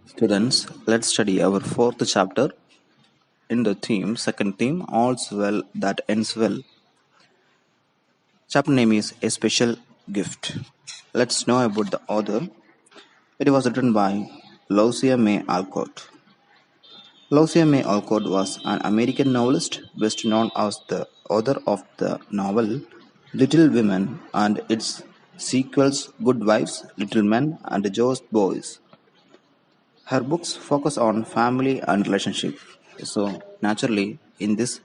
Students, let's study our fourth chapter in the second theme, All's Well That Ends Well. Chapter name is A Special Gift. Let's know about the author. It was written by Louisa May Alcott. Louisa May Alcott was an American novelist best known as the author of the novel Little Women and its sequels Good Wives, Little Men, and Joe's Boys. Her books focus on family and relationship. So naturally, in this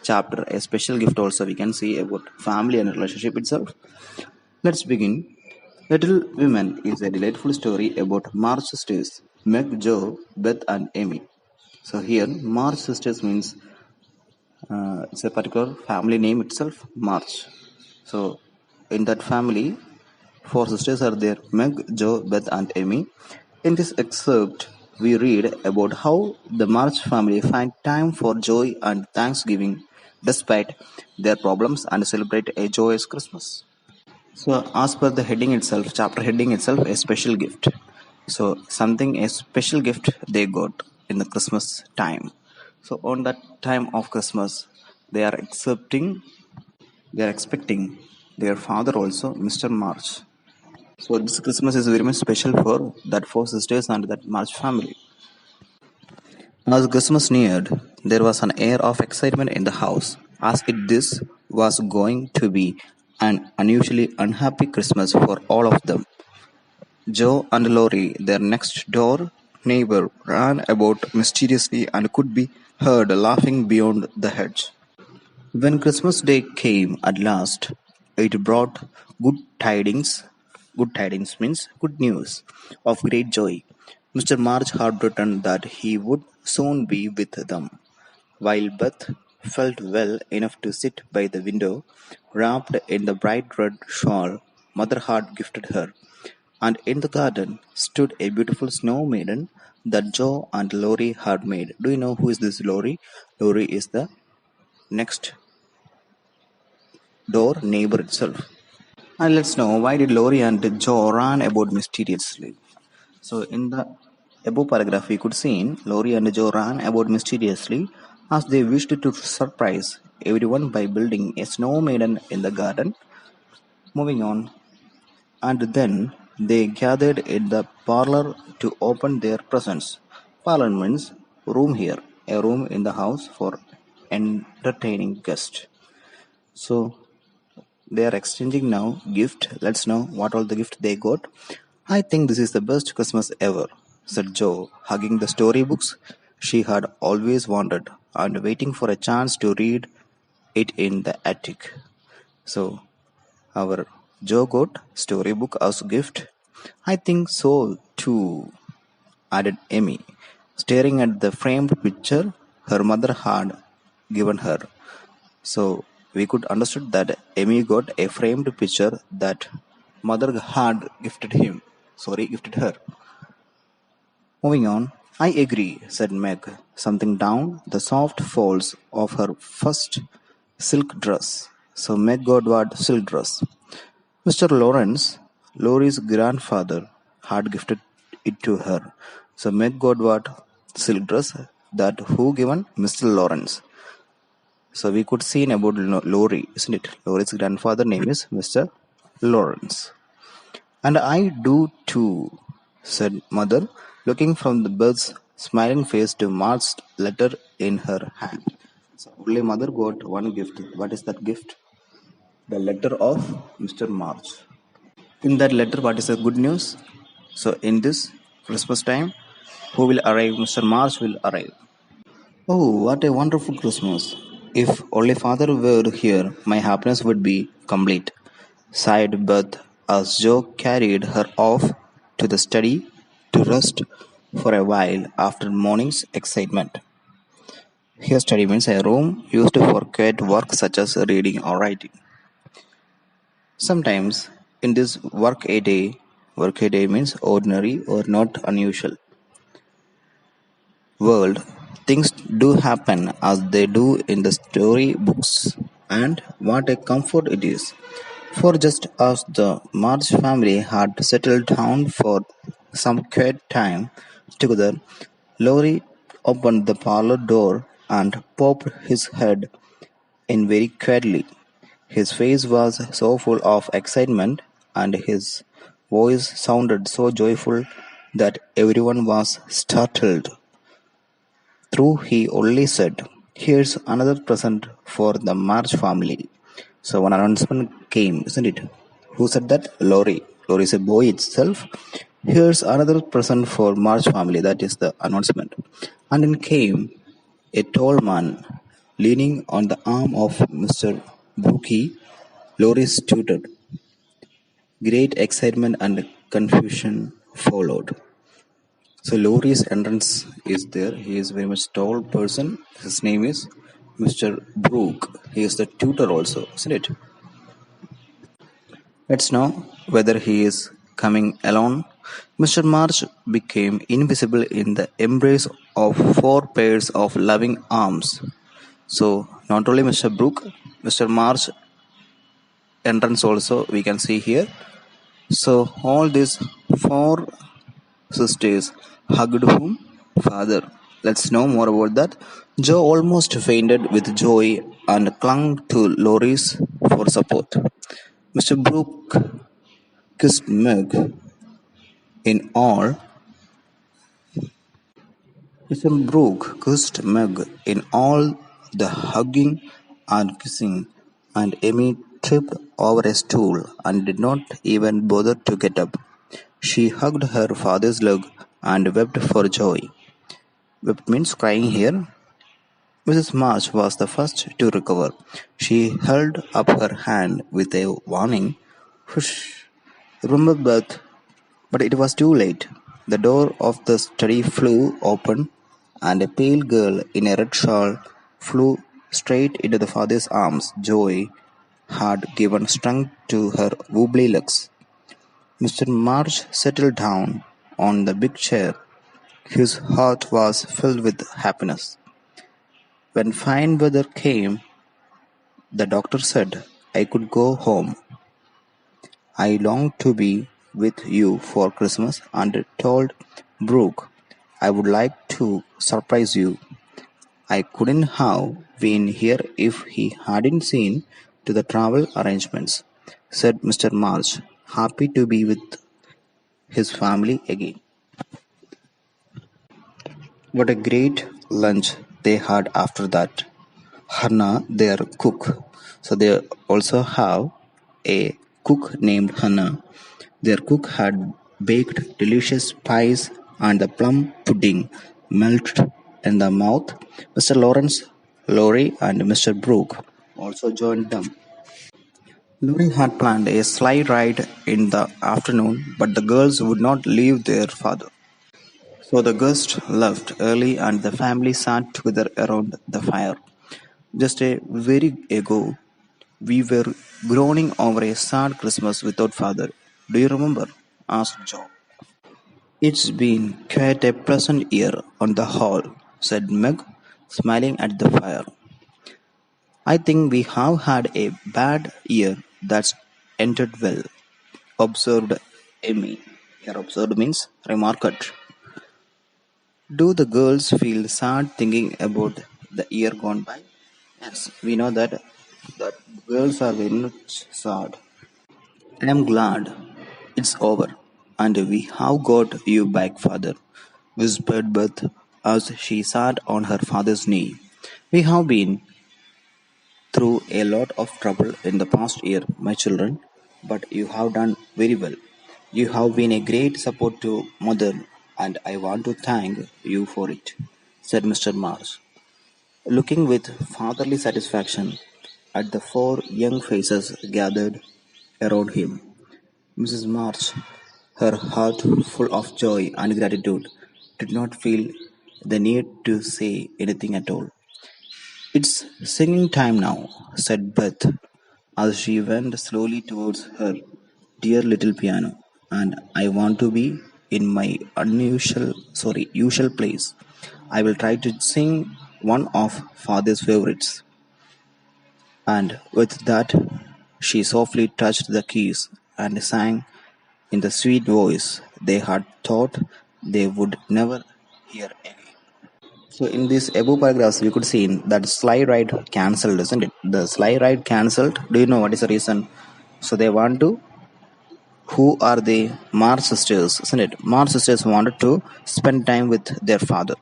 chapter, a special gift also we can see about family and relationship itself. Let's begin. Little Women is a delightful story about March sisters, Meg, Joe, Beth, and Amy. So here, March sisters means it's a particular family name itself, March. So in that family, four sisters are there: Meg, Joe, Beth, and Amy. In this excerpt, we read about how the March family find time for joy and Thanksgiving despite their problems and celebrate a joyous Christmas. So, as per the heading itself, chapter heading itself, a special gift. So, something a special gift they got in the Christmas time. So, on that time of Christmas, they are expecting their father also, Mr. March. So, this Christmas is very much special for that four sisters and that March family. As Christmas neared, there was an air of excitement in the house, as if this was going to be an unusually unhappy Christmas for all of them. Joe and Lori, their next door neighbor, ran about mysteriously and could be heard laughing beyond the hedge. When Christmas Day came at last, it brought good tidings. Good tidings means good news of great joy. Mr. March had written that he would soon be with them, while Beth felt well enough to sit by the window, wrapped in the bright red shawl Mother had gifted her. And in the garden stood a beautiful snow maiden that Joe and Lori had made. Do you know who is this Lori? Lori is the next door neighbor itself. And let's know why did Lori and Joe run about mysteriously. So in the above paragraph we could see Lori and Joe ran about mysteriously as they wished to surprise everyone by building a snow maiden in the garden. Moving on, and then they gathered in the parlor to open their presents. Parlor means room here, a room in the house for entertaining guests. So they are exchanging now gift. Let's know what all the gift they got. I think this is the best Christmas ever, said Joe, hugging the storybooks she had always wanted and waiting for a chance to read it in the attic. So our Joe got storybook as gift. I think so too, added Amy, staring at the framed picture her mother had given her. So we could understood that Amy got a framed picture that mother had gifted her. Moving on, I agree, said Meg, something down the soft folds of her first silk dress. So Meg got what silk dress. Mr. Lawrence, Lori's grandfather, had gifted it to her. So Meg got what silk dress that who given Mr. Lawrence. So we could see about Lori, isn't it? Lori's grandfather name is Mr. Lawrence. And I do too, said mother, looking from the bird's smiling face to March's letter in her hand. So only mother got one gift. What is that gift? The letter of Mr. March. In that letter, what is the good news? So in this Christmas time, who will arrive? Mr. March will arrive. Oh, what a wonderful Christmas. If only father were here, my happiness would be complete, sighed Beth as Joe carried her off to the study to rest for a while after morning's excitement. Here, study means a room used for quiet work such as reading or writing. Sometimes, in this work a day means ordinary or not unusual world, things do happen as they do in the story books, and what a comfort it is. For just as the March family had settled down for some quiet time together, Lorry opened the parlor door and popped his head in very quietly. His face was so full of excitement and his voice sounded so joyful that everyone was startled. Through he only said, "Here's another present for the March family." So one announcement came, isn't it? Who said that? Lorry. Lorry is a boy itself. Here's another present for March family. That is the announcement. And then came a tall man leaning on the arm of Mr. Brookie, Lorry's tutor. Great excitement and confusion followed. So Lori's entrance is there. He is very much tall person. His name is Mr. Brooke. He is the tutor also, isn't it? Let's know whether he is coming alone. Mr. March became invisible in the embrace of four pairs of loving arms. So not only Mr. Brooke, Mr. March entrance also we can see here. So all these four sisters hugged whom? Father. Let's know more about that. Joe almost fainted with joy and clung to Loris for support. Mr. Brooke kissed Meg in all. Mr. Brooke kissed Meg in all the hugging and kissing, and Amy tripped over a stool and did not even bother to get up. She hugged her father's leg and wept for joy. Wept means crying here. Mrs. March was the first to recover. She held up her hand with a warning, "Hush, remember Beth." But it was too late. The door of the study flew open, and a pale girl in a red shawl flew straight into the father's arms. Joy had given strength to her wobbly legs. Mr. March settled down on the big chair. His heart was filled with happiness. When fine weather came, the doctor said I could go home. I longed to be with you for Christmas and told Brooke I would like to surprise you. I couldn't have been here if he hadn't seen to the travel arrangements, said Mr. March, happy to be with his family again. What a great lunch they had after that. Hannah, their cook. So they also have a cook named Hannah. Their cook had baked delicious pies and the plum pudding melted in the mouth. Mr. Lawrence, Laurie, and Mr. Brooke also joined them. Laurie had planned a sleigh ride in the afternoon, but the girls would not leave their father. So the guests left early and the family sat together around the fire. Just a very ago, we were groaning over a sad Christmas without father. Do you remember? Asked Joe. It's been quite a pleasant year on the whole, said Meg, smiling at the fire. I think we have had a bad year that's ended well, observed Amy. Here observed means remarked. Do the girls feel sad thinking about the year gone by? Yes, we know that girls are very much sad. I am glad it's over, and we have got you back, father, whispered Beth as she sat on her father's knee. We have been through a lot of trouble in the past year, my children, but you have done very well. You have been a great support to mother, and I want to thank you for it, said Mr. Marsh, looking with fatherly satisfaction at the four young faces gathered around him. Mrs. March, her heart full of joy and gratitude, did not feel the need to say anything at all. It's singing time now, said Beth as she went slowly towards her dear little piano, and I want to be in my usual place. I will try to sing one of father's favorites. And with that, she softly touched the keys and sang in the sweet voice they had thought they would never hear again. So in this above paragraphs, we could see that slide ride cancelled, isn't it? The slide ride cancelled. Do you know what is the reason? So they want to. Who are the Mars sisters, isn't it? Mars sisters wanted to spend time with their father.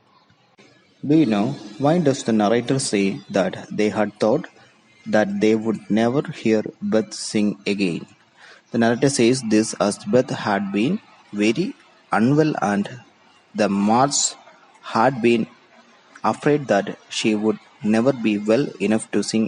Do you know why does the narrator say that they had thought that they would never hear Beth sing again? The narrator says this as Beth had been very unwell and the Mars had been afraid that she would never be well enough to sing